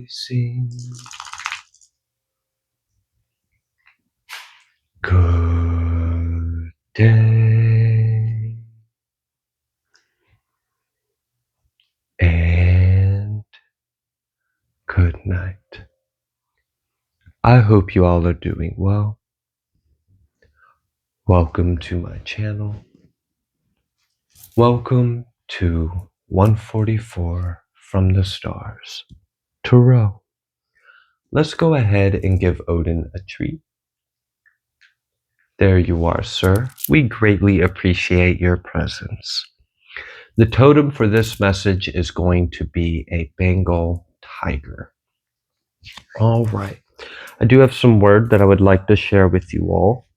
rejoicing. Good day and good night. I hope you all are doing well. Welcome to my channel. Welcome to 144 from the stars. Tarot. Let's go ahead and give Odin a treat. There you are, sir. We greatly appreciate your presence. The totem for this message is going to be a Bengal tiger. All right. I do have some word that I would like to share with you all.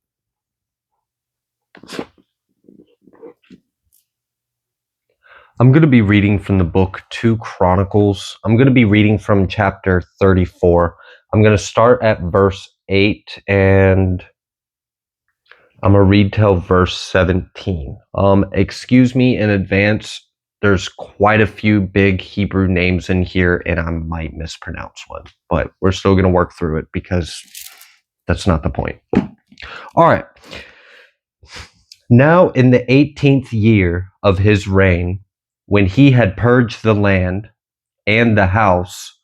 I'm going to be reading from the book 2 Chronicles. I'm going to be reading from chapter 34. I'm going to start at verse 8 and I'm going to read till verse 17. Excuse me in advance. There's quite a few big Hebrew names in here and I might mispronounce one, but we're still going to work through it because that's not the point. All right. Now in the 18th year of his reign, when he had purged the land and the house,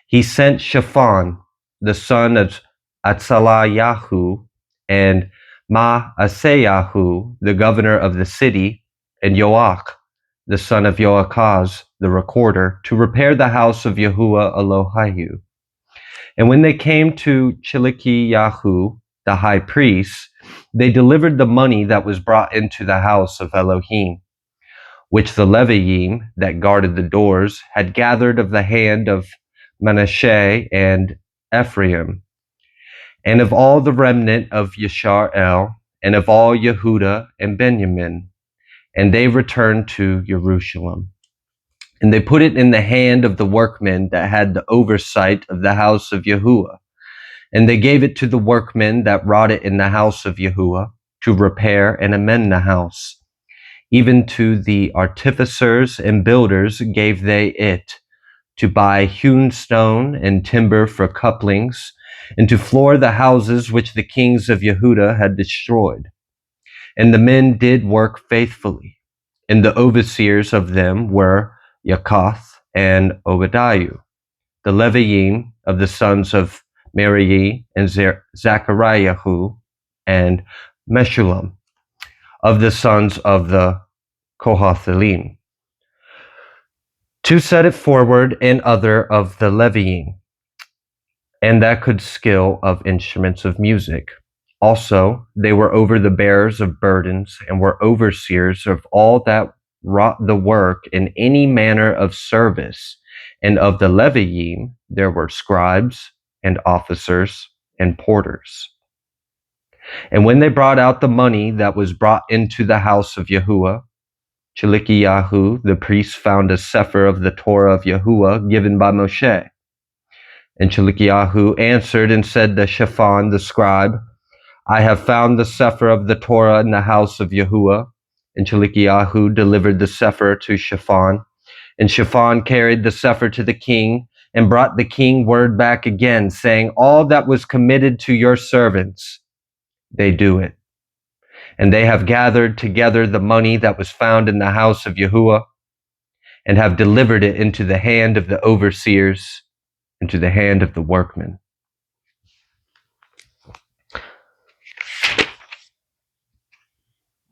he sent Shaphan, the son of Atzalayahu, and Maaseyahu, the governor of the city, and Joach, the son of Joachaz, the recorder, to repair the house of Yahuwah Elohihu. And when they came to Chilikiyahu, the high priest, they delivered the money that was brought into the house of Elohim, which the Leviim that guarded the doors had gathered of the hand of Manasseh and Ephraim, and of all the remnant of Yisrael, and of all Yehuda and Benjamin, and they returned to Jerusalem. And they put it in the hand of the workmen that had the oversight of the house of Yahuwah. And they gave it to the workmen that wrought it in the house of Yahuwah to repair and amend the house. Even to the artificers and builders gave they it, to buy hewn stone and timber for couplings, and to floor the houses which the kings of Yehuda had destroyed. And the men did work faithfully. And the overseers of them were Yakoth and Obadiah, the Leviim of the sons of Meri and Zachariahu, and Meshullam of the sons of the Kohathalim, to set it forward, and other of the Leviim, and that could skill of instruments of music. Also, they were over the bearers of burdens, and were overseers of all that wrought the work in any manner of service. And of the Leviim there were scribes, and officers, and porters. And when they brought out the money that was brought into the house of Yahuwah, Chilikiyahu, the priest, found a sefer of the Torah of Yahuwah given by Moshe. And Chilikiyahu answered and said to Shaphan the scribe, I have found the sefer of the Torah in the house of Yahuwah. And Chilikiyahu delivered the sefer to Shaphan. And Shaphan carried the sefer to the king, and brought the king word back again, saying, all that was committed to your servants, they do it. And they have gathered together the money that was found in the house of Yahuwah, and have delivered it into the hand of the overseers, into the hand of the workmen.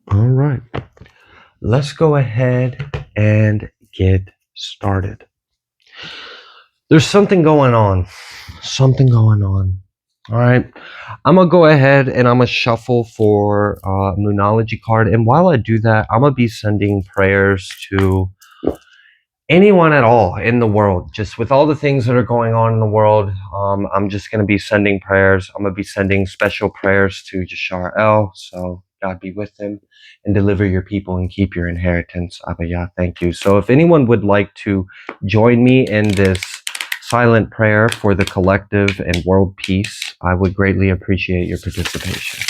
All right. Let's go ahead and get started. There's something going on. Something going on. All right. I'm going to go ahead and I'm going to shuffle for Moonology card. And while I do that, I'm going to be sending prayers to anyone at all in the world. Just with all the things that are going on in the world, I'm just going to be sending prayers. I'm going to be sending special prayers to Jashar El. So God be with him and deliver your people and keep your inheritance. Abba Yah, thank you. So if anyone would like to join me in this silent prayer for the collective and world peace, I would greatly appreciate your participation.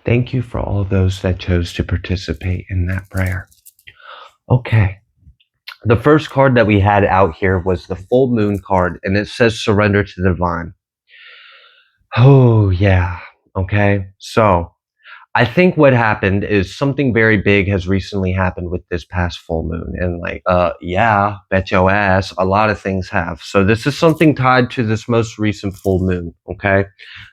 Thank you for all those that chose to participate in that prayer. Okay. The first card that we had out here was the full moon card, and it says surrender to the divine. Oh, yeah. Okay. So I think what happened is something very big has recently happened with this past full moon. And like, yeah, bet your ass, a lot of things have. So this is something tied to this most recent full moon. Okay.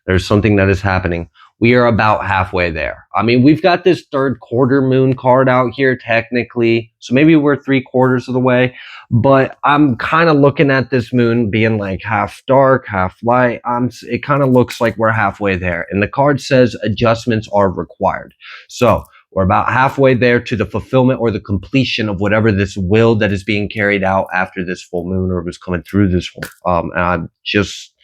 There's something that is happening. We are about halfway there. I mean, we've got this third quarter moon card out here technically. So maybe we're 3/4 of the way, but I'm kind of looking at this moon being like half dark, half light. It kind of looks like we're halfway there. And the card says adjustments are required. So we're about halfway there to the fulfillment or the completion of whatever this will that is being carried out after this full moon or was coming through this one. And I just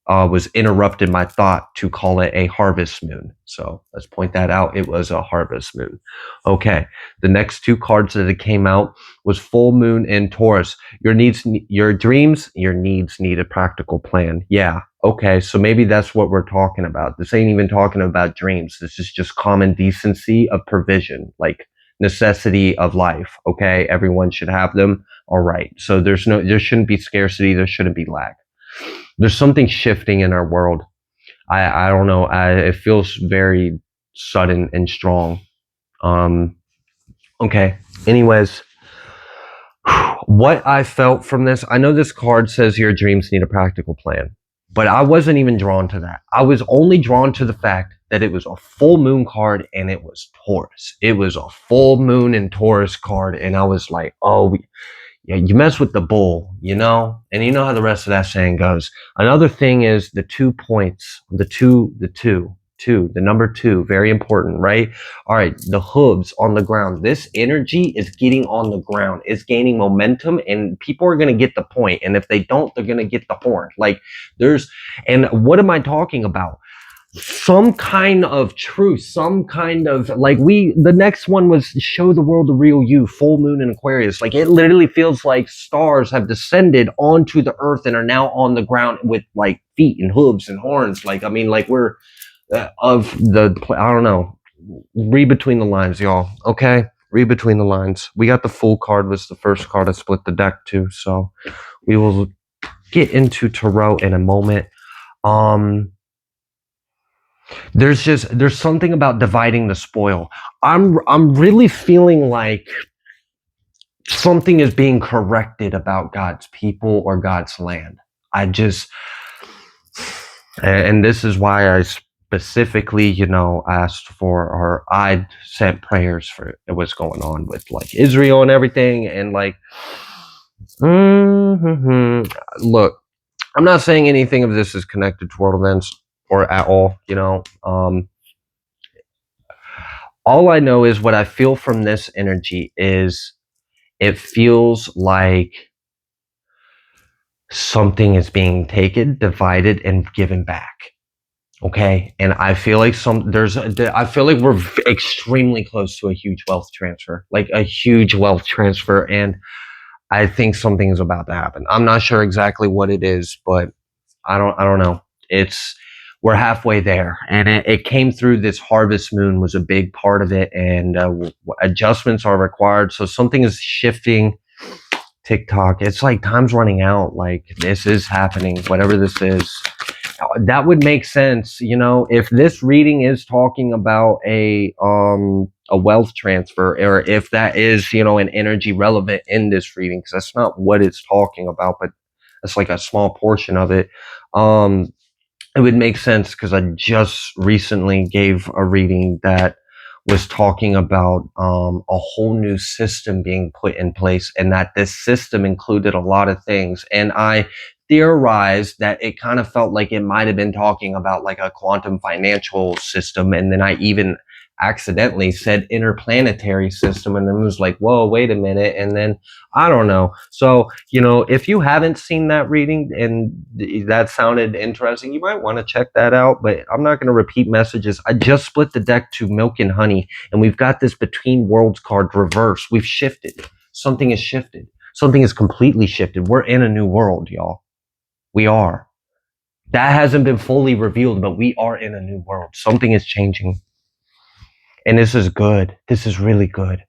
was interrupted my thought to call it a harvest moon. So let's point that out. It was a harvest moon. Okay. The next two cards that it came out was full moon in Taurus. Your needs, your dreams, your needs need a practical plan. Yeah. Okay. So maybe that's what we're talking about. This ain't even talking about dreams. This is just common decency of provision, like necessity of life. Okay. Everyone should have them. All right. So there shouldn't be scarcity. There shouldn't be lack. There's something shifting in our world. I don't know. It feels very sudden and strong. Um, okay. Anyways, what I felt from this, I know this card says your dreams need a practical plan, but I wasn't even drawn to that. I was only drawn to the fact that it was a full moon card and it was Taurus. It was a full moon and Taurus card, and I was like, oh, yeah, you mess with the bull, you know, and you know how the rest of that saying goes. Another thing is the 2 points, the number two, very important, right? All right, the hooves on the ground. This energy is getting on the ground. It's gaining momentum, and people are going to get the point. And if they don't, they're going to get the horn. Like and what am I talking about? Some kind of truth, some kind of the next one was show the world the real you, full moon in Aquarius. Like it literally feels like stars have descended onto the earth and are now on the ground with like feet and hooves and horns. Like, I mean, like we're I don't know. Read between the lines, y'all. Okay. Read between the lines. We got the Fool card was the first card I split the deck to. So we will get into tarot in a moment. There's something about dividing the spoil. I'm really feeling like something is being corrected about God's people or God's land. And this is why I specifically, asked for, or I sent prayers for what's going on with like Israel and everything. And like, look, I'm not saying anything of this is connected to world events or at all, all I know is what I feel from this energy is it feels like something is being taken, divided, and given back. Okay. And I feel like I feel like we're extremely close to a huge wealth transfer, like a huge wealth transfer. And I think something is about to happen. I'm not sure exactly what it is, but I don't know. We're halfway there, and it came through. This harvest moon was a big part of it, and adjustments are required. So something is shifting. TikTok, it's like time's running out. Like this is happening, whatever this is. That would make sense, if this reading is talking about a wealth transfer, or if that is, an energy relevant in this reading, because that's not what it's talking about, but that's like a small portion of it. It would make sense because I just recently gave a reading that was talking about a whole new system being put in place, and that this system included a lot of things. And I theorized that it kind of felt like it might have been talking about like a quantum financial system. And then I even accidentally said interplanetary system, and then was like, whoa, wait a minute. And then I don't know. So, if you haven't seen that reading and that sounded interesting, you might want to check that out. But I'm not going to repeat messages. I just split the deck to milk and honey, and we've got this between worlds card reverse. We've shifted. Something has shifted. Something is completely shifted. We're in a new world, y'all. We are. That hasn't been fully revealed, but we are in a new world. Something is changing. And this is good. This is really good.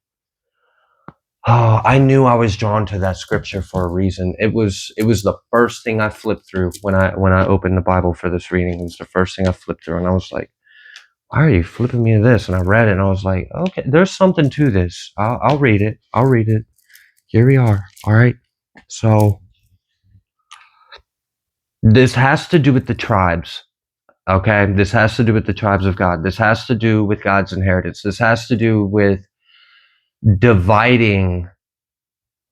Oh, I knew I was drawn to that scripture for a reason. It was the first thing I flipped through when I opened the Bible for this reading. It was the first thing I flipped through, and I was like, "Why are you flipping me to this?" And I read it, and I was like, "Okay, there's something to this. I'll read it. I'll read it." Here we are. All right. So this has to do with the tribes. Okay, this has to do with the tribes of God. This has to do with God's inheritance. This has to do with dividing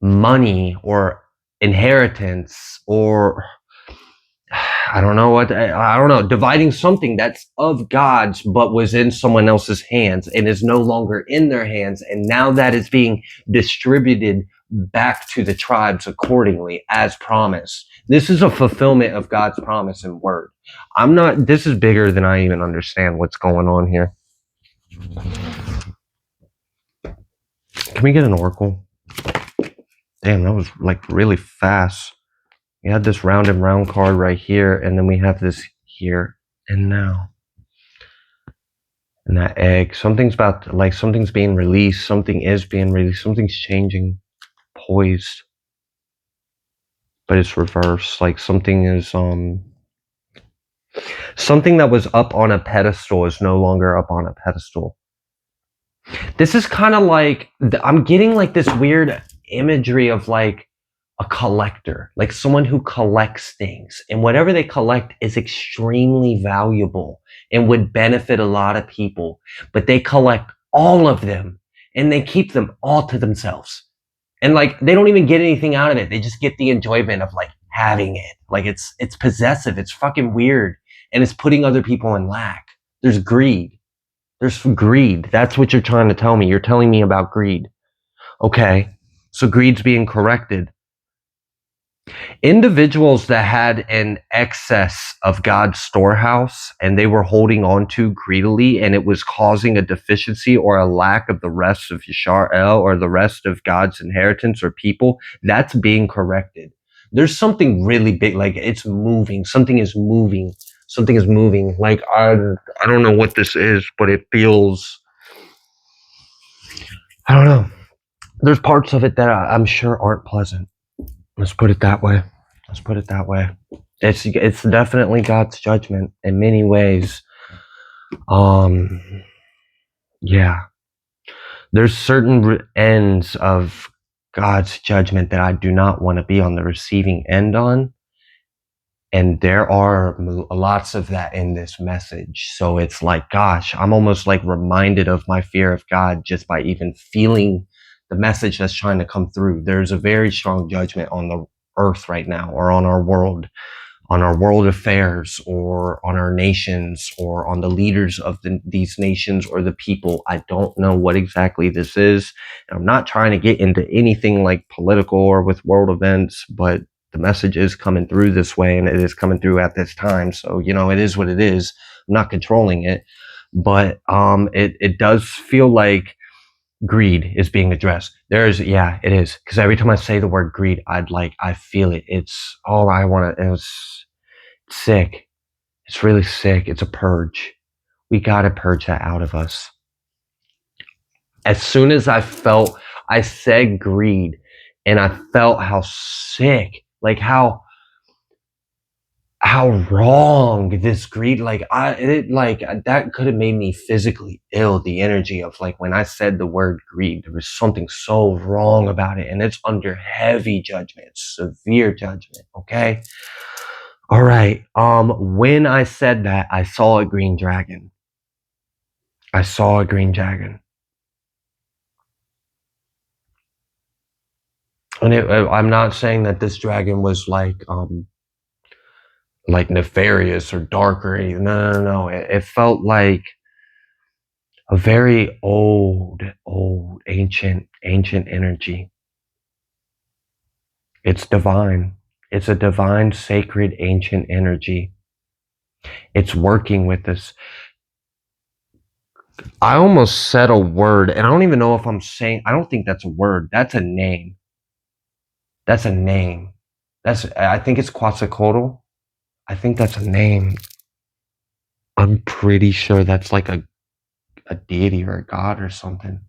money or inheritance, or I don't know what, I don't know, dividing something that's of God's but was in someone else's hands and is no longer in their hands, and now that is being distributed back to the tribes accordingly as promised. This is a fulfillment of God's promise and word. This is bigger than I even understand what's going on here. Can we get an oracle? Damn, that was like really fast. We had this round and round card right here, and then we have this here and now. And that egg, something's being released, something is being released, something's changing, poised. But it's reversed, like something that was up on a pedestal is no longer up on a pedestal. This is kind of like, I'm getting like this weird imagery of like a collector, like someone who collects things, and whatever they collect is extremely valuable and would benefit a lot of people, but they collect all of them and they keep them all to themselves. And like, they don't even get anything out of it. They just get the enjoyment of like having it. Like it's possessive. It's fucking weird. And it's putting other people in lack. There's greed. There's greed. That's what you're trying to tell me. You're telling me about greed. Okay. So greed's being corrected. Individuals that had an excess of God's storehouse and they were holding on to greedily, and it was causing a deficiency or a lack of the rest of Yisrael or the rest of God's inheritance or people, that's being corrected. There's something really big, like it's moving. Something is moving. Something is moving. Like I don't know what this is, but it feels, I don't know. There's parts of it that I'm sure aren't pleasant. Let's put it that way. Let's put it that way. It's definitely God's judgment in many ways. Yeah. There's certain ends of God's judgment that I do not want to be on the receiving end on. And there are lots of that in this message. So it's like, gosh, I'm almost like reminded of my fear of God just by even feeling the message that's trying to come through. There's a very strong judgment on the earth right now, or on our world affairs, or on our nations, or on the leaders of these nations or the people. I don't know what exactly this is. I'm not trying to get into anything like political or with world events, but the message is coming through this way, and it is coming through at this time. So, it is what it is. I'm not controlling it, but it does feel like greed is being addressed. It is. Because every time I say the word greed, I feel it. It's all I want to, it's sick. It's really sick. It's a purge. We got to purge that out of us. As soon as I said greed, and I felt how sick, like how wrong this greed, that could have made me physically ill. The energy of like when I said the word greed, there was something so wrong about it, and it's under heavy judgment, severe judgment. Okay. All right. When I said that, I saw a green dragon. I saw a green dragon. And I'm not saying that this dragon was like nefarious or dark or anything. No. It felt like a very old, ancient energy. It's divine. It's a divine, sacred, ancient energy. It's working with us. I almost said a word, and I don't even know if I don't think that's a word. That's a name. That's a name. I think it's Quetzalcoatl. I think that's a name. I'm pretty sure that's like a a deity or a god or something.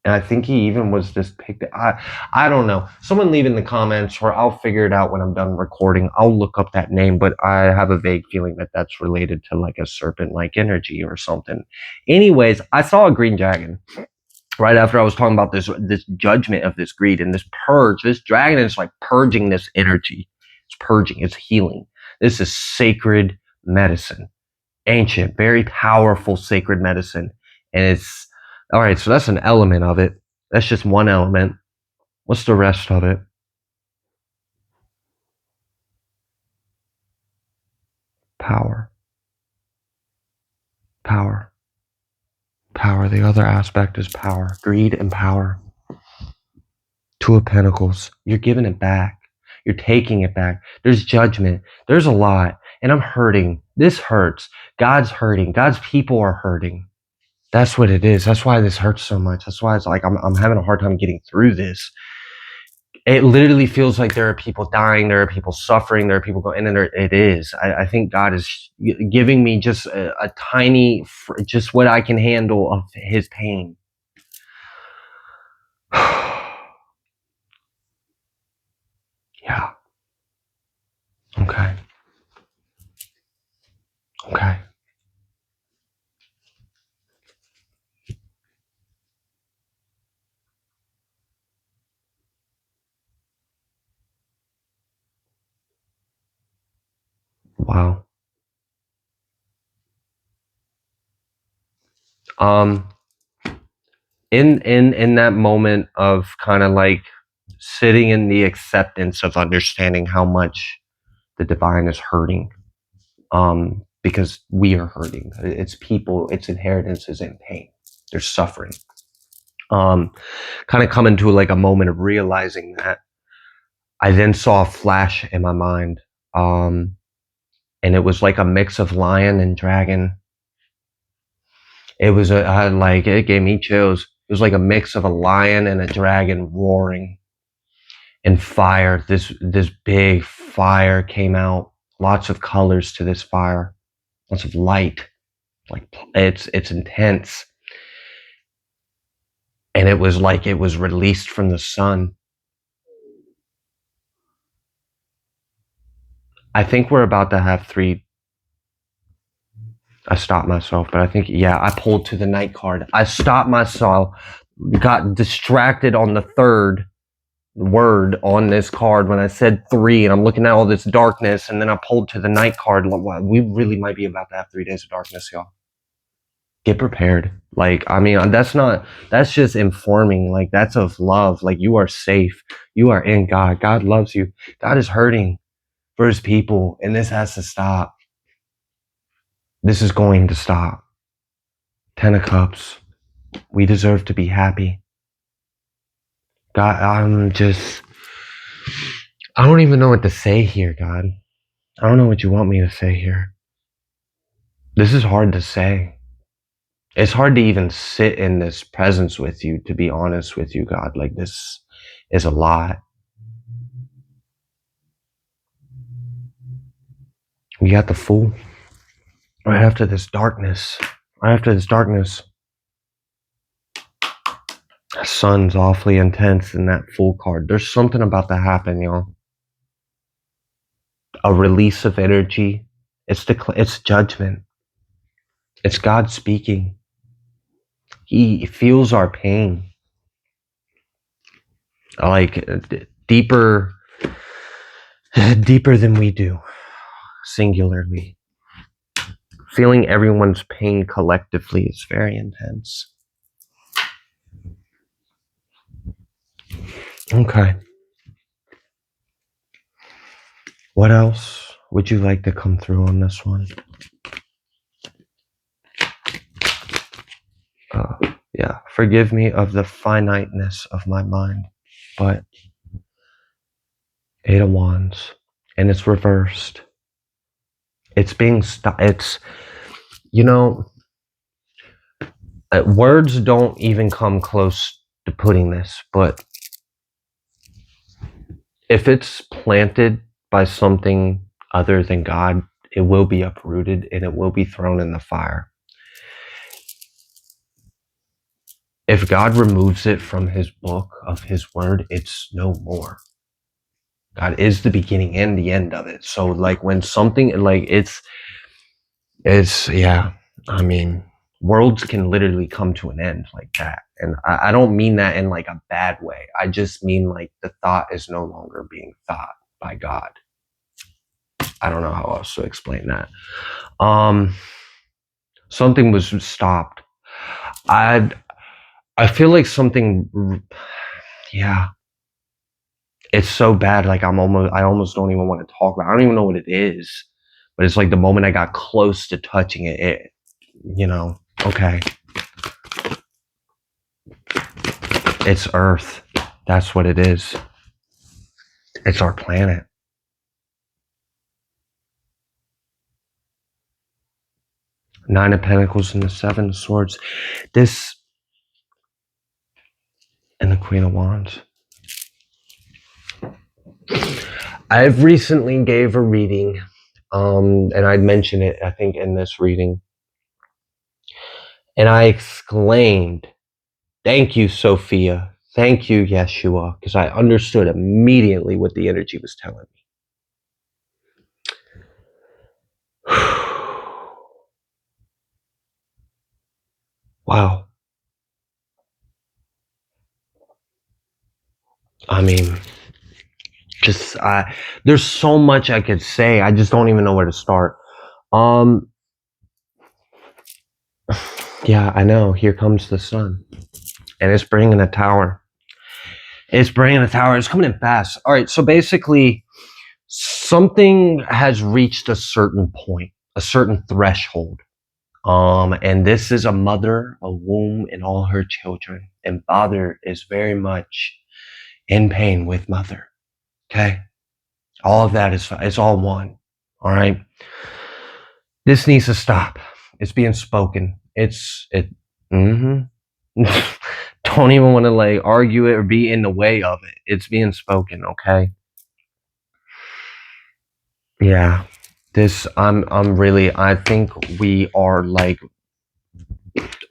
And I think he even was just picked. I don't know. Someone leave in the comments, or I'll figure it out when I'm done recording. I'll look up that name, but I have a vague feeling that that's related to like a serpent-like energy or something. Anyways, I saw a green dragon right after I was talking about this judgment of this greed and this purge. This dragon is like purging this energy. It's purging. It's healing. This is sacred medicine, ancient, very powerful sacred medicine, and it's all right. So that's an element of it. That's just one element. What's the rest of it? Power, power, power. The other aspect is power, greed and power. Two of Pentacles. You're giving it back. You're taking it back. There's judgment. There's a lot. And I'm hurting. This hurts. God's hurting. God's people are hurting. That's what it is. That's why this hurts so much. That's why it's like I'm having a hard time getting through this. It literally feels like there are people dying. There are people suffering. There are people going, and it is. I think God is giving me just a tiny, just what I can handle of his pain. Yeah. Okay. Okay. Wow. In that moment of kind of like sitting in the acceptance of understanding how much the divine is hurting, because we are hurting. It's people, its inheritance is in pain. They're suffering. Kind of coming to like a moment of realizing that, I then saw a flash in my mind, and it was like a mix of lion and dragon. It was it gave me chills. It was like a mix of a lion and a dragon roaring, and fire. This big fire came out. Lots of colors to this fire. Lots of light. Like it's intense. And it was like it was released from the sun. I think we're about to have three. I stopped myself, but I think, yeah, I pulled to the night card. I stopped myself, got distracted on the third word on this card when I said 3, and I'm looking at all this darkness, and then I pulled to the night card. We really might be about to have 3 days of darkness, y'all. Get prepared. Like, I mean, that's just informing. Like, that's of love. Like, you are safe. You are in God. God loves you. God is hurting for his people, and this has to stop. This is going to stop. 10 of Cups. We deserve to be happy. God, I don't even know what to say here, God. I don't know what you want me to say here. This is hard to say. It's hard to even sit in this presence with you, to be honest with you, God. Like, this is a lot. We got the Fool. Right after this darkness. Sun's awfully intense in that Fool card. There's something about to happen, y'all. A release of energy. It's judgment. It's God speaking. He feels our pain. Like, deeper than we do. Singularly. Feeling everyone's pain collectively is very intense. Okay. What else would you like to come through on this one? Yeah. Forgive me of the finiteness of my mind, but 8 of Wands, and it's reversed. It's being it's, words don't even come close to putting this, but if it's planted by something other than God, it will be uprooted and it will be thrown in the fire. if God removes it from his book of his word, it's no more. God is the beginning and the end of it. So like when something like it's yeah, I mean, worlds can literally come to an end like that. And I don't mean that in like a bad way. I just mean like the thought is no longer being thought by God. I don't know how else to explain that. Something was stopped. I feel like something, yeah, it's so bad. Like I almost don't even want to talk about it. I don't even know what it is, but it's like the moment I got close to touching it, okay, it's Earth. That's what it is. It's our planet. Nine of Pentacles and the Seven of Swords. This and the Queen of Wands. I've recently gave a reading, and I'd mentioned it, I think, in this reading. And I exclaimed, "Thank you, Sophia. Thank you, Yeshua," because I understood immediately what the energy was telling me. Wow. I mean, there's so much I could say. I just don't even know where to start. Yeah, I know. Here comes the sun. And it's bringing a tower. It's bringing a tower. It's coming in fast. All right, so basically, something has reached a certain point, a certain threshold. And this is a mother, a womb, and all her children. And father is very much in pain with mother. Okay? All of that it's all one. All right? This needs to stop. It's being spoken. Mm-hmm. Don't even want to like argue it or be in the way of it. It's being spoken, okay? Yeah. I'm really, I think we are like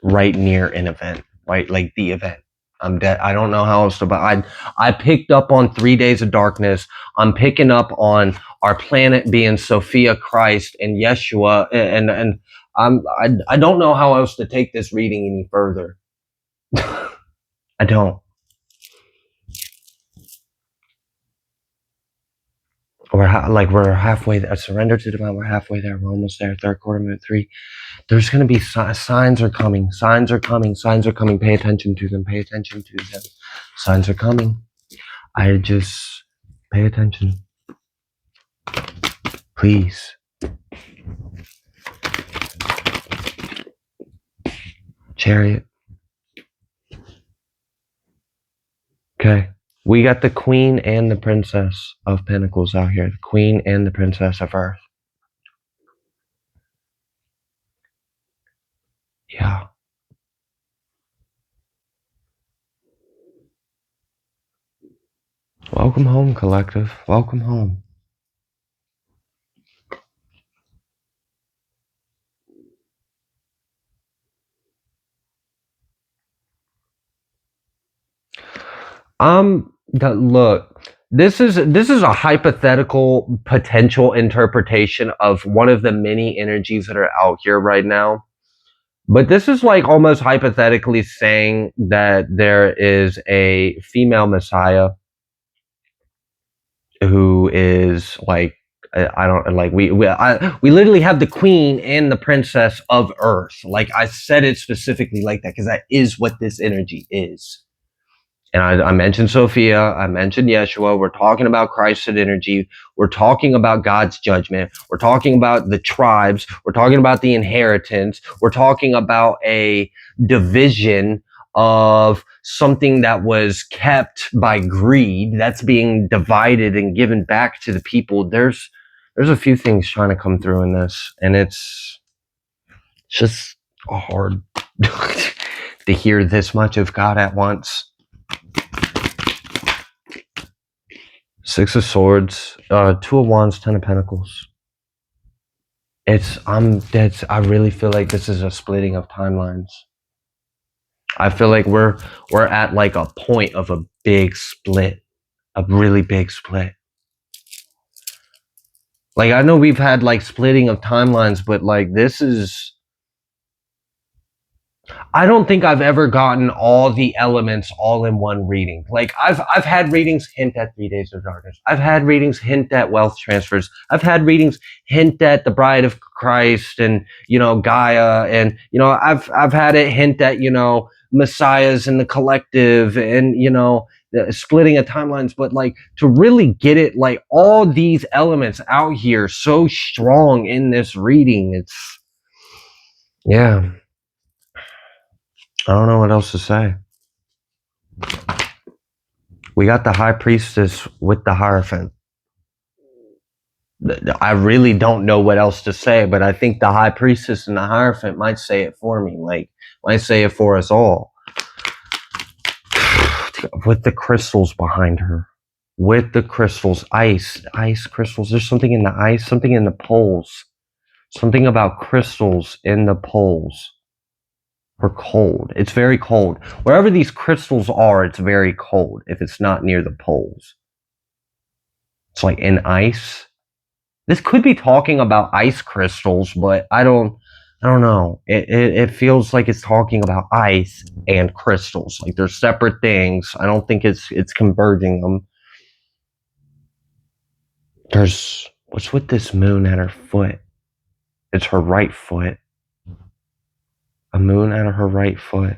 right near an event, right? Like the event. I'm dead. I don't know how else to, but I picked up on 3 days of darkness. I'm picking up on our planet being Sophia, Christ, and Yeshua, and I don't know how else to take this reading any further. I don't. We're halfway. I surrender to divine. We're halfway there. We're almost there. Third quarter, minute 3. There's going to be signs are coming. Signs are coming. Signs are coming. Pay attention to them. Pay attention to them. Signs are coming. I just pay attention. Please. Chariot. Okay. We got the Queen and the Princess of Pentacles out here. The Queen and the Princess of Earth. Yeah. Welcome home, collective. Welcome home. Look, this is a hypothetical potential interpretation of one of the many energies that are out here right now. But this is like almost hypothetically saying that there is a female messiah who is like, I don't like we literally have the queen and the princess of Earth. Like I said it specifically like that because that is what this energy is. And I mentioned Sophia, I mentioned Yeshua. We're talking about Christ's energy. We're talking about God's judgment. We're talking about the tribes. We're talking about the inheritance. We're talking about a division of something that was kept by greed that's being divided and given back to the people. There's a few things trying to come through in this, and it's just hard to hear this much of God at once. Six of Swords, Two of Wands, Ten of Pentacles. I really feel like this is a splitting of timelines. I feel like we're at like a point of a big split, a really big split. Like I know we've had like splitting of timelines, but like this is, I don't think I've ever gotten all the elements all in one reading. Like I've had readings hint at 3 Days of Darkness. I've had readings hint at wealth transfers. I've had readings hint at the Bride of Christ and Gaia, and I've had it hint at Messiahs and the collective, and the splitting of timelines. But like to really get it, like all these elements out here so strong in this reading, it's, yeah. I don't know what else to say. We got the high priestess with the Hierophant. I really don't know what else to say, but I think the high priestess and the Hierophant might say it for me, like might say it for us all. With the crystals behind her, with the crystals, ice crystals. There's something in the ice, something in the poles, something about crystals in the poles. Or cold. It's very cold. Wherever these crystals are, it's very cold if it's not near the poles. It's like in ice. This could be talking about ice crystals, but I don't know. It feels like it's talking about ice and crystals. Like they're separate things. I don't think it's converging them. There's, what's with this moon at her foot? It's her right foot. A moon at her right foot.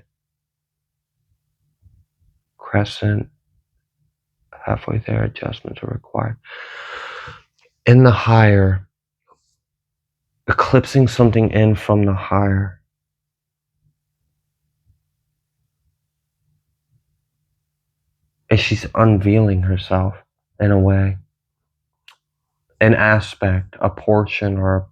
Crescent. Halfway there, adjustments are required. In the higher, eclipsing something in from the higher. And she's unveiling herself in a way. An aspect, a portion, or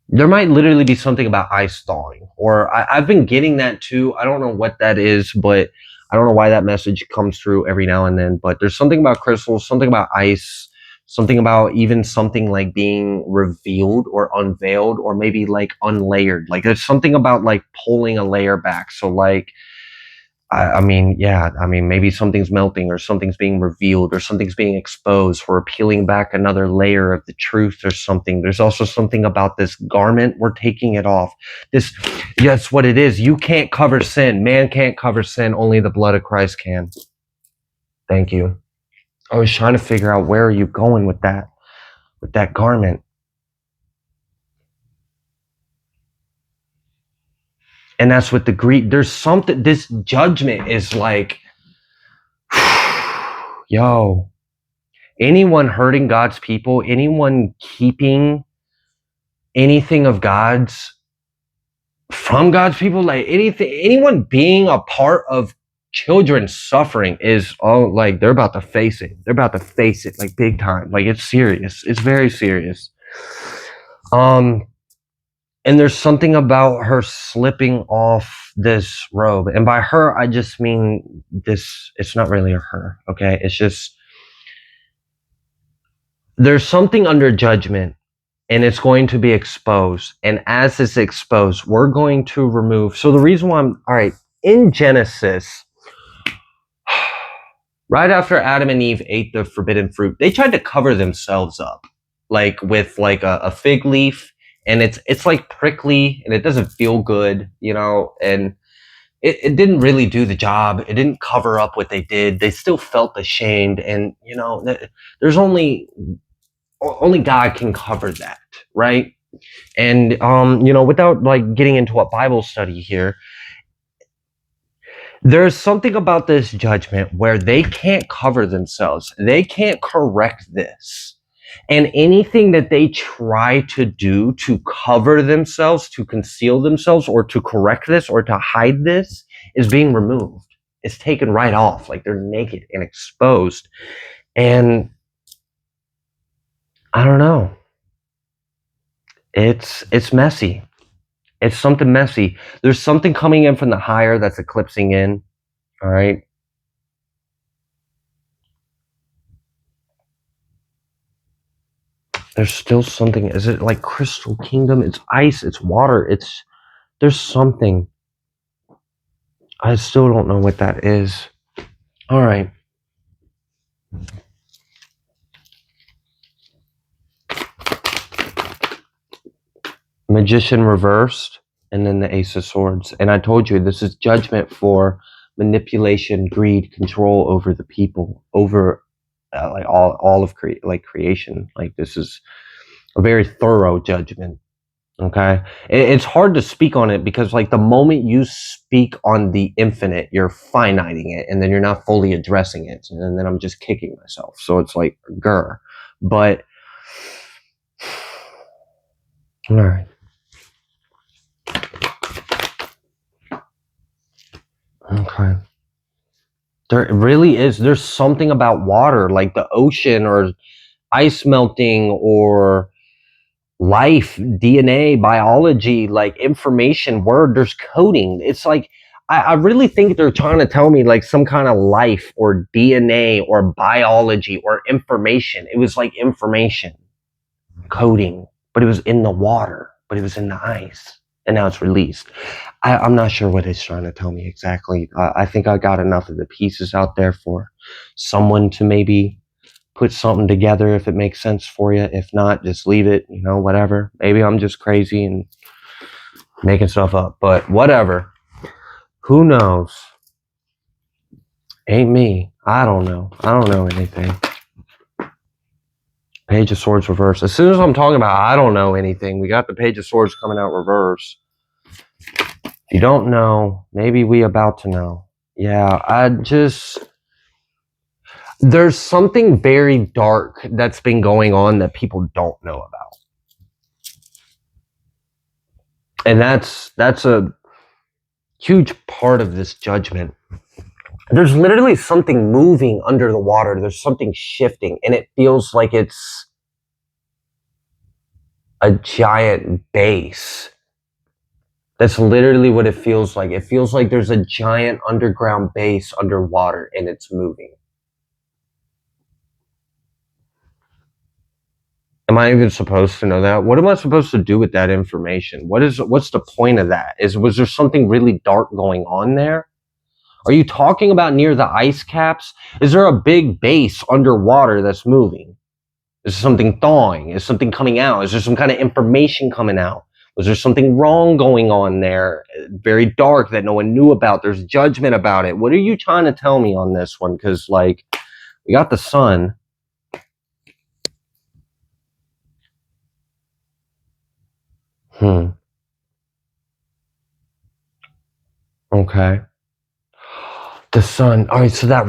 there might literally be something about ice thawing, or I've been getting that too. I don't know what that is, but I don't know why that message comes through every now and then. But there's something about crystals, something about ice, something about even something like being revealed or unveiled, or maybe like unlayered. Like there's something about like pulling a layer back. So like, I mean, yeah, I mean, maybe something's melting or something's being revealed or something's being exposed, or peeling back another layer of the truth or something. There's also something about this garment. We're taking it off. That's what it is. You can't cover sin. Man can't cover sin. Only the blood of Christ can. Thank you. I was trying to figure out, where are you going with that garment? And that's what the Greek, there's something, this judgment is like, yo, anyone hurting God's people, anyone keeping anything of God's from God's people, like anyone being a part of children's suffering is all like, they're about to face it. They're about to face it like big time. Like it's serious. It's very serious. And there's something about her slipping off this robe. And by her, I just mean this, it's not really a her, okay? It's just, there's something under judgment, and it's going to be exposed. And as it's exposed, we're going to remove. So the reason why all right, in Genesis, right after Adam and Eve ate the forbidden fruit, they tried to cover themselves up, like with like a fig leaf, and it's like prickly, and it doesn't feel good, and it didn't really do the job. It didn't cover up what they did. They still felt ashamed, and there's only God can cover that, right? And without like getting into a Bible study here, there's something about this judgment where they can't cover themselves. They can't correct this. And anything that they try to do to cover themselves, to conceal themselves, or to correct this, or to hide this, is being removed. It's taken right off. Like they're naked and exposed. And I don't know. It's messy. It's something messy. There's something coming in from the higher that's eclipsing in. All right. There's still something. Is it like Crystal Kingdom? It's ice, it's water, there's something. I still don't know what that is. All right. Magician reversed, and then the Ace of Swords. And I told you, this is judgment for manipulation, greed, control over the people, over like all of creation. Like, this is a very thorough judgment. Okay, it's hard to speak on it because, like, the moment you speak on the infinite, you're finiting it, and then you're not fully addressing it, and then I'm just kicking myself. So it's like, grr. But all right. Okay. There really is. There's something about water, like the ocean or ice melting or life, DNA, biology, like information, word, there's coding. It's like, I really think they're trying to tell me like some kind of life or DNA or biology or information. It was like information, coding, but it was in the water, but it was in the ice. And now it's released. I'm not sure what it's trying to tell me exactly. I think I got enough of the pieces out there for someone to maybe put something together if it makes sense for you. If not, just leave it, whatever. Maybe I'm just crazy and making stuff up, but whatever. Who knows? Ain't me. I don't know. I don't know anything. Page of Swords reverse. As soon as I'm talking about I don't know anything, we got the Page of Swords coming out reverse. If you don't know, maybe we about to know. Yeah, there's something very dark that's been going on that people don't know about. And that's a huge part of this judgment. There's literally something moving under the water. There's something shifting, and it feels like it's a giant base. That's literally what it feels like. It feels like there's a giant underground base underwater, and it's moving. Am I even supposed to know that? What am I supposed to do with that information? What's the point of that? Was there something really dark going on there? Are you talking about near the ice caps? Is there a big base underwater that's moving? Is there something thawing? Is something coming out? Is there some kind of information coming out? Was there something wrong going on there? Very dark that no one knew about. There's judgment about it. What are you trying to tell me on this one? Because, like, we got the sun. Okay. The sun. All right, so that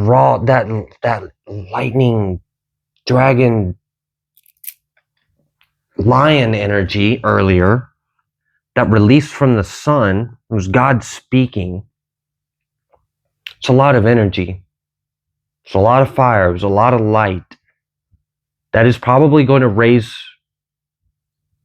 lightning, dragon, lion energy earlier that released from the sun, it was God speaking. It's a lot of energy. It's a lot of fire. It was a lot of light. That is probably going to raise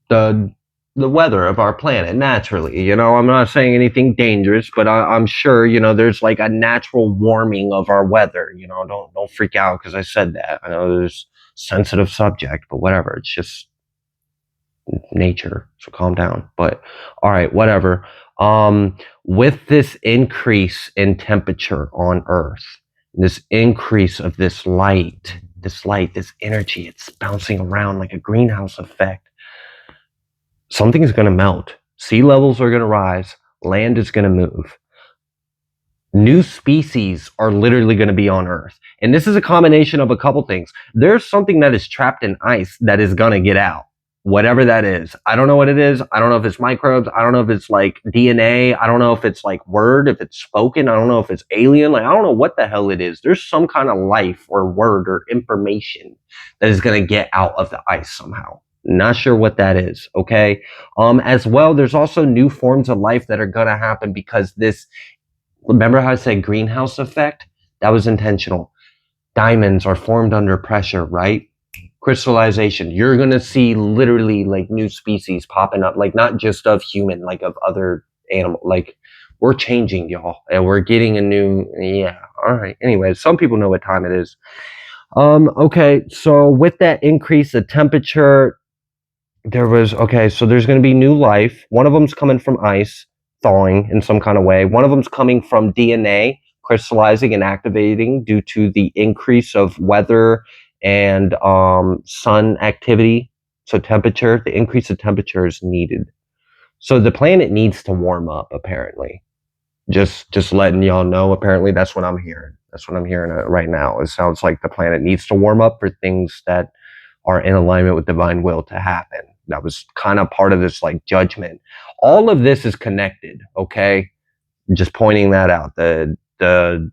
the weather of our planet naturally. I'm not saying anything dangerous, but I'm sure there's like a natural warming of our weather. Don't freak out because I said that. I know there's sensitive subject, but whatever. It's just nature, so calm down. But all right, whatever. With this increase in temperature on Earth, this increase of this light, this energy, it's bouncing around like a greenhouse effect. Something is going to melt. Sea levels are going to rise. Land is going to move. New species are literally going to be on Earth. And this is a combination of a couple things. There's something that is trapped in ice that is going to get out. Whatever that is. I don't know what it is. I don't know if it's microbes. I don't know if it's like DNA. I don't know if it's like word, if it's spoken. I don't know if it's alien. Like, I don't know what the hell it is. There's some kind of life or word or information that is going to get out of the ice somehow. Not sure what that is. Okay. As well, there's also new forms of life that are going to happen because remember how I said greenhouse effect? That was intentional. Diamonds are formed under pressure, right? Crystallization. You're going to see literally like new species popping up, like not just of human, like of other animal. Like, we're changing, y'all, and we're getting a new, yeah. All right. Anyway, some people know what time it is. Okay. So with that increase of temperature, There was, okay, so there's going to be new life. One of them's coming from ice, thawing in some kind of way. One of them's coming from DNA crystallizing and activating due to the increase of weather and sun activity. So temperature, the increase of temperature is needed. So the planet needs to warm up, apparently. Just letting y'all know. Apparently, that's what I'm hearing. That's what I'm hearing right now. It sounds like the planet needs to warm up for things that are in alignment with divine will to happen. That was kind of part of this like judgment. All of this is connected, okay? Just pointing that out. The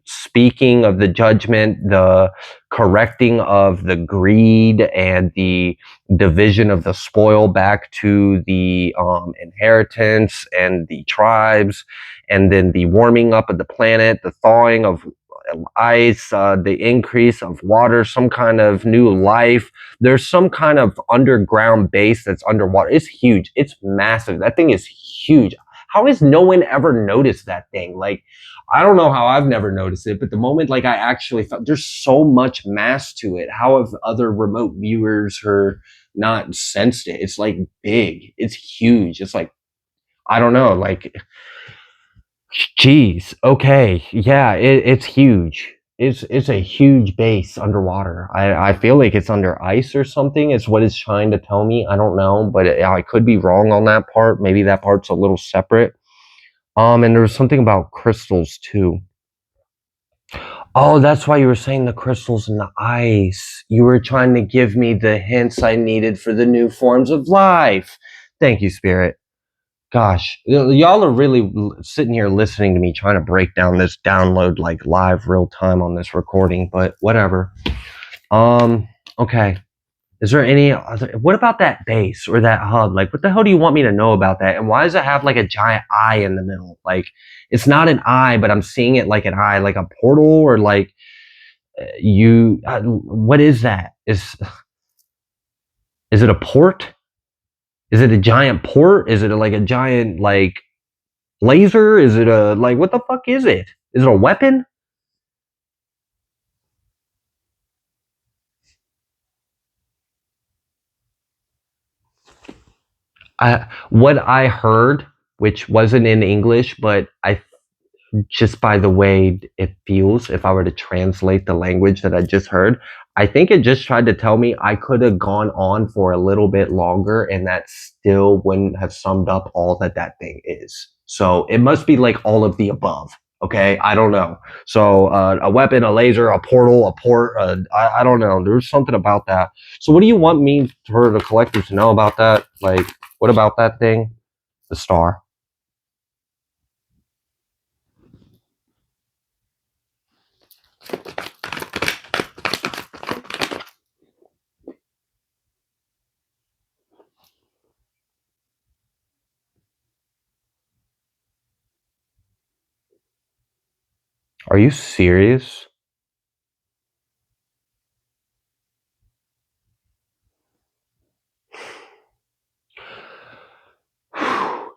speaking of the judgment, the correcting of the greed and the division of the spoil back to the inheritance and the tribes, and then the warming up of the planet, the thawing of ice, the increase of water, some kind of new life. There's some kind of underground base that's underwater. It's huge. It's massive. That thing is huge. How has no one ever noticed that thing? Like, I don't know how I've never noticed it, but the moment like I actually felt there's so much mass to it. How have other remote viewers or not sensed it? It's like big. It's huge. It's like I don't know. Like, geez. Okay. Yeah. It's huge. It's a huge base underwater. I feel like it's under ice or something. It's what it's trying to tell me. I don't know, but I could be wrong on that part. Maybe that part's a little separate. And there was something about crystals too. Oh, that's why you were saying the crystals in the ice. You were trying to give me the hints I needed for the new forms of life. Thank you, Spirit. Gosh, y'all are really sitting here listening to me trying to break down this download like live real time on this recording, but whatever. Um, okay. Is there any other, what about that base or that hub? Like, what the hell do you want me to know about that? And why does it have like a giant eye in the middle? Like, it's not an eye, but I'm seeing it like an eye, like a portal or like what is that? Is it a port? Is it a giant port? Is it like a giant, like, laser? Is it a, like, what the fuck is it? Is it a weapon? What I heard, which wasn't in English, but I just by the way it feels, if I were to translate the language that I just heard, I think it just tried to tell me I could have gone on for a little bit longer and that still wouldn't have summed up all that that thing is. So it must be like all of the above. Okay, I don't know. So a weapon, a laser, a portal, a port. I don't know. There's something about that. So what do you want me for the collector to know about that? Like, what about that thing? The star. Are you serious?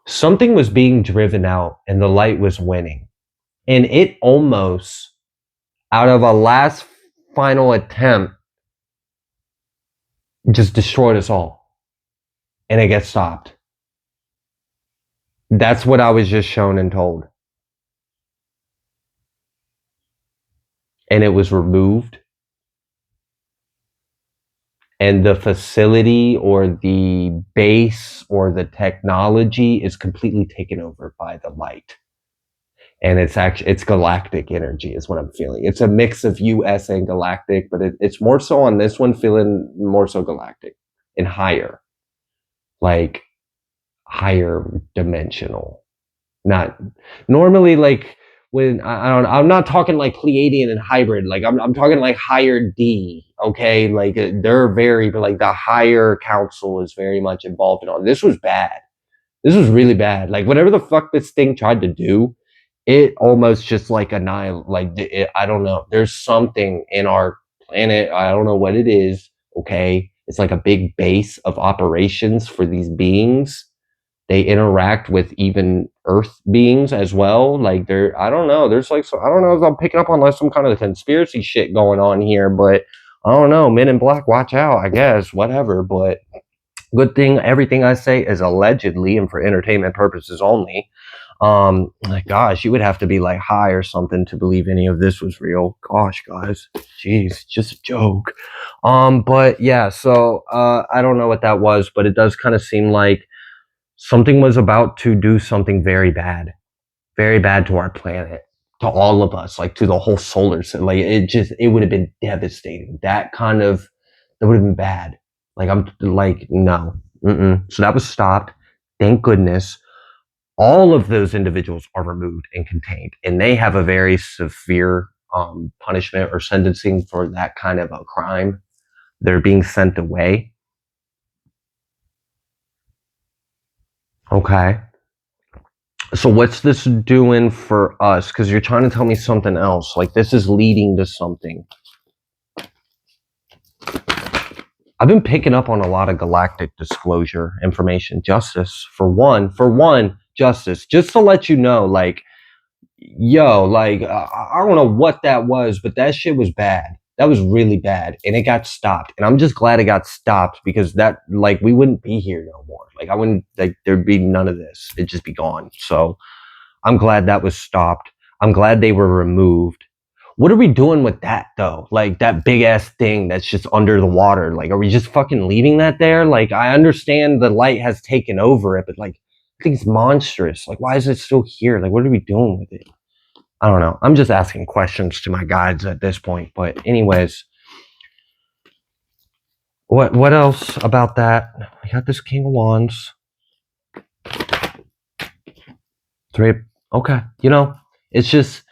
Something was being driven out and the light was winning. And it almost, out of a last final attempt, just destroyed us all. And it gets stopped. That's what I was just shown and told. And it was removed. And the facility or the base or the technology is completely taken over by the light. And it's galactic energy is what I'm feeling. It's a mix of US and galactic, but it's more so on this one feeling more so galactic and higher, like higher dimensional. Not normally like when I don't, I'm not talking like Pleiadian and hybrid. Like I'm talking like higher D. Okay, like they're very, but like the higher council is very much involved in all. This was bad. This was really bad. Like whatever the fuck this thing tried to do, it almost just like annihilate. Like I don't know. There's something in our planet. I don't know what it is. Okay, it's like a big base of operations for these beings. They interact with even Earth beings as well. Like they're, I don't know. There's like, so I don't know if I'm picking up on like some kind of conspiracy shit going on here, but I don't know. Men in Black, watch out. I guess whatever, but Good thing everything I say is allegedly and for entertainment purposes only. Like, gosh, you would have to be like high or something to believe any of this was real. Gosh, guys, jeez, just a joke. But yeah, so I don't know what that was, but it does kind of seem like something was about to do something very bad to our planet, to all of us, like to the whole solar system. Like it would have been devastating. That would have been bad. Like I'm like no, so that was stopped. Thank goodness. All of those individuals are removed and contained, and they have a very severe punishment or sentencing for that kind of a crime. They're being sent away. Okay. So what's this doing for us? Because you're trying to tell me something else. Like this is leading to something. I've been picking up on a lot of galactic disclosure information, justice for one, justice. Just to let you know, like, yo, like I don't know what that was, but that shit was bad. That was really bad, and it got stopped. And I'm just glad it got stopped because that, like, we wouldn't be here no more. Like I wouldn't, like, there'd be none of this. It'd just be gone. So I'm glad that was stopped. I'm glad they were removed. What are we doing with that though? Like that big ass thing that's just under the water. Like, are we just fucking leaving that there? Like, I understand the light has taken over it, but like, I think it's monstrous. Like, why is it still here? Like, what are we doing with it? I don't know. I'm just asking questions to my guides at this point. But anyways, what else about that? I got this King of Wands. Three. Okay. You know, it's just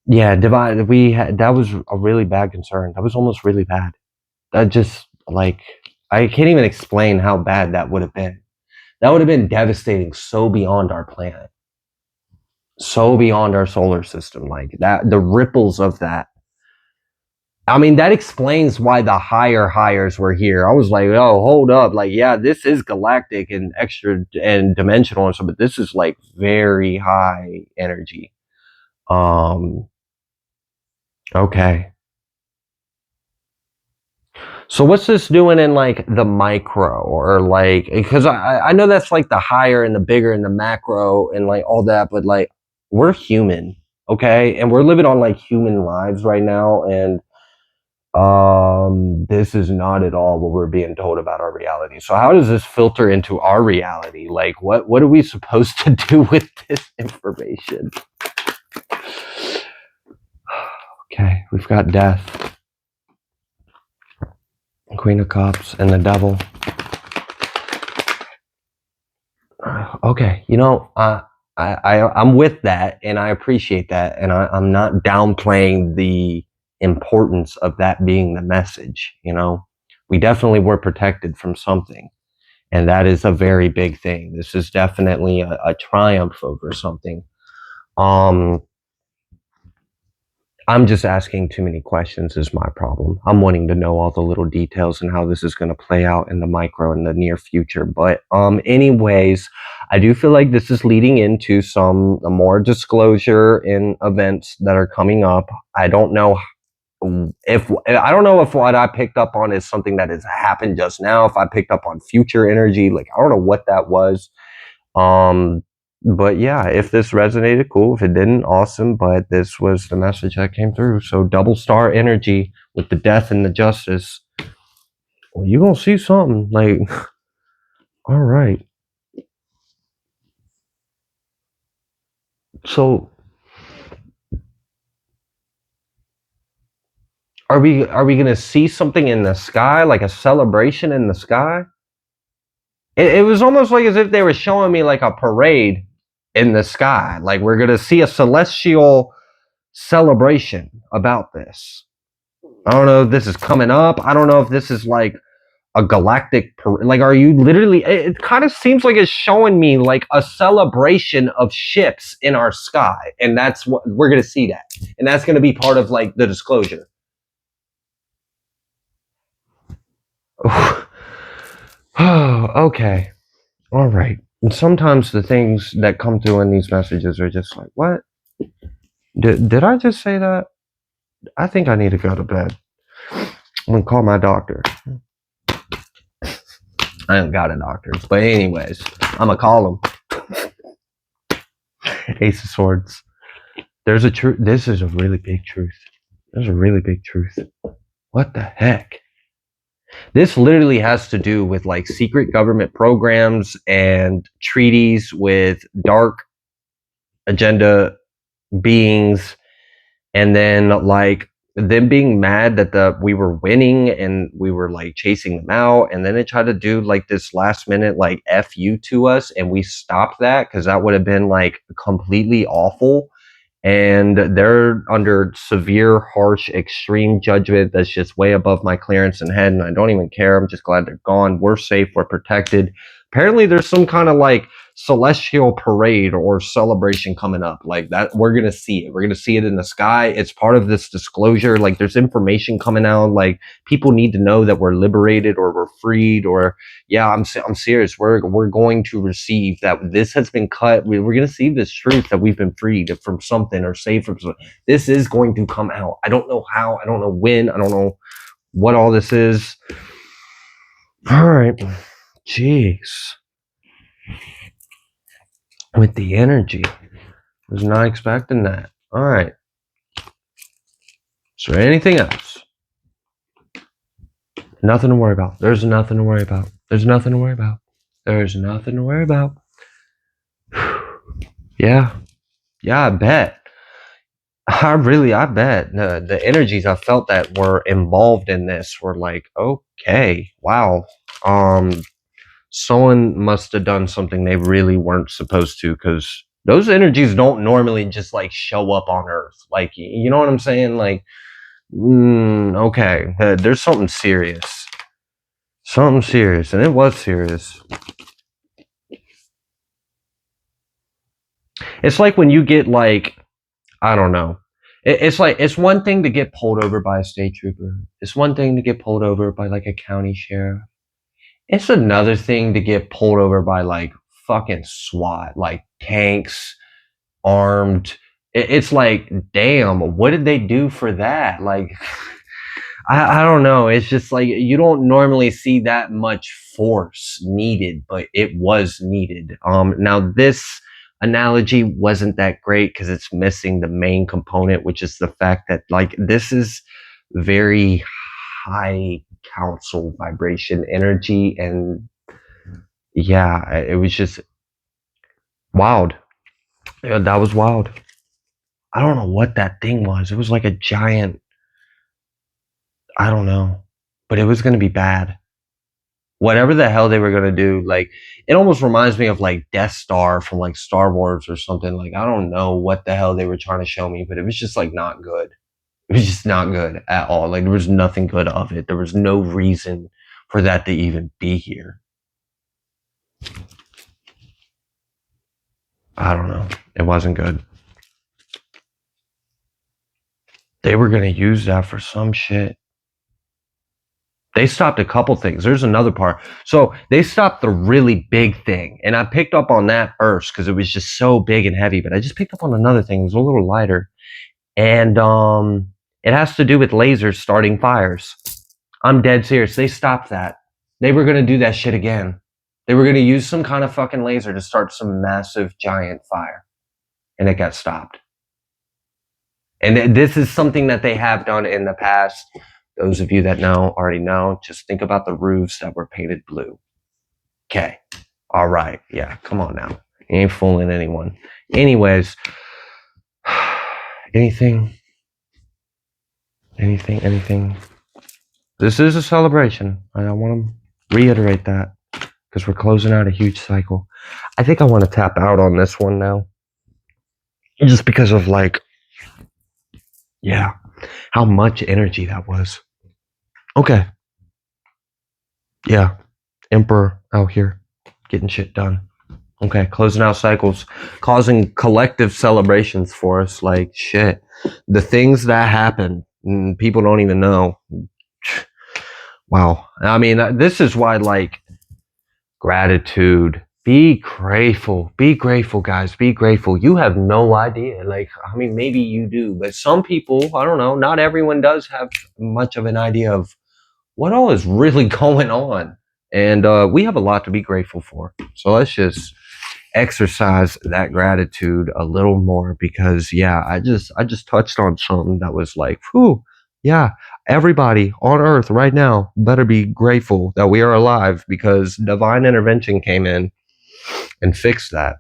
yeah, divide. That was a really bad concern. That was almost really bad. That just like I can't even explain how bad that would have been. That would have been devastating, so beyond our planet, so beyond our solar system. Like that, the ripples of that. I mean, that explains why the hires were here. I was like, oh, hold up. Like, yeah, this is galactic and extra and dimensional and stuff, but this is like very high energy. Um, okay. So what's this doing in like the micro or like because I know that's like the higher and the bigger and the macro and like all that, but like we're human, okay? And we're living on like human lives right now, and this is not at all what we're being told about our reality. So how does this filter into our reality? Like what are we supposed to do with this information? Okay, we've got death, Queen of Cups, and the Devil. Okay, you know, I'm with that, and I appreciate that, and I'm not downplaying the importance of that being the message. You know, we definitely were protected from something, and that is a very big thing. This is definitely a triumph over something. Um, I'm just asking too many questions is my problem. I'm wanting to know all the little details and how this is going to play out in the micro in the near future. But anyways, I do feel like this is leading into some more disclosure in events that are coming up. I don't know if what I picked up on is something that has happened just now. If I picked up on future energy, like I don't know what that was. Um, but yeah, if this resonated, cool. If it didn't, awesome. But this was the message that came through. So double star energy with the death and the justice. Well, you gonna see something like, all right. So are we gonna see something in the sky, like a celebration in the sky? It was almost like as if they were showing me like a parade in the sky. Like we're gonna see a celestial celebration about this. I don't know if this is coming up. I don't know if this is like a galactic like are you literally it kind of seems like it's showing me like a celebration of ships in our sky, and that's what we're going to see, that, and that's going to be part of like the disclosure. Okay, all right. And sometimes the things that come through in these messages are just like, what did I just say that? I think I need to go to bed. I'm gonna call my doctor. I don't got a doctor. But anyways, I'm going to call him. Ace of Swords. There's a truth. This is a really big truth. There's a really big truth. What the heck? This literally has to do with like secret government programs and treaties with dark agenda beings, and then like them being mad that we were winning and we were like chasing them out, and then they tried to do like this last minute like F you to us, and we stopped that because that would have been like completely awful. And they're under severe, harsh, extreme judgment that's just way above my clearance and head, and I don't even care. I'm just glad they're gone. We're safe. We're protected. Apparently, there's some kind of like celestial parade or celebration coming up like that. We're gonna see it. We're gonna see it in the sky. It's part of this disclosure. Like, there's information coming out. Like, people need to know that we're liberated or we're freed. Or yeah, I'm serious. We're going to receive that. This has been cut. We're going to see this truth that we've been freed from something or saved from something. This is going to come out. I don't know how. I don't know when. I don't know what all this is. All right. Jeez. With the energy. Was not expecting that. All right. Is there anything else? Nothing to worry about. There's nothing to worry about. There's nothing to worry about. There's nothing to worry about. Yeah. Yeah, I bet. I bet the energies I felt that were involved in this were like, okay, wow. Someone must have done something they really weren't supposed to, because those energies don't normally just like show up on Earth. Like, you know what I'm saying? Like, okay, there's something serious. Something serious, and it was serious. It's like when you get like, I don't know. It's like, it's one thing to get pulled over by a state trooper. It's one thing to get pulled over by like a county sheriff. It's another thing to get pulled over by like fucking SWAT, like tanks, armed. It's like, damn, what did they do for that? Like, I don't know. It's just like, you don't normally see that much force needed, but it was needed. Now this analogy wasn't that great because it's missing the main component, which is the fact that like this is very high council vibration energy, and yeah, it was just wild. Yeah, that was wild. I don't know what that thing was. It was like a giant, I don't know, but it was going to be bad. Whatever the hell they were going to do, like, it almost reminds me of like Death Star from like Star Wars or something. Like, I don't know what the hell they were trying to show me, but it was just like not good. It was just not good at all. Like, there was nothing good of it. There was no reason for that to even be here. I don't know. It wasn't good. They were going to use that for some shit. They stopped a couple things. There's another part. So they stopped the really big thing. And I picked up on that first because it was just so big and heavy. But I just picked up on another thing. It was a little lighter. And it has to do with lasers starting fires. I'm dead serious. They stopped that. They were going to do that shit again. They were going to use some kind of fucking laser to start some massive giant fire. And it got stopped. And this is something that they have done in the past. Those of you that know already know. Just think about the roofs that were painted blue. Okay. All right. Yeah. Come on now. You ain't fooling anyone. Anyways. Anything. This is a celebration. I want to reiterate that because we're closing out a huge cycle. I think I want to tap out on this one now. Just because of like, yeah, how much energy that was. Okay. Yeah. Emperor out here getting shit done. Okay. Closing out cycles, causing collective celebrations for us. Like, shit. The things that happen, people don't even know. Wow. I mean, this is why, like, gratitude. Be grateful. Be grateful, guys. Be grateful. You have no idea. Like, I mean, maybe you do, but some people, I don't know, not everyone does have much of an idea of what all is really going on. And we have a lot to be grateful for. So let's just exercise that gratitude a little more, because yeah, I just touched on something that was like, whew, yeah, everybody on earth right now better be grateful that we are alive, because divine intervention came in and fixed that.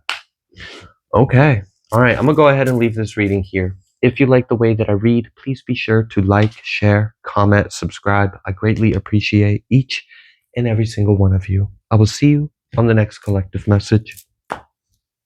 Okay. All right, I'm gonna go ahead and leave this reading here. If you like the way that I read, please be sure to like, share, comment, subscribe. I greatly appreciate each and every single one of you. I will see you on the next collective message.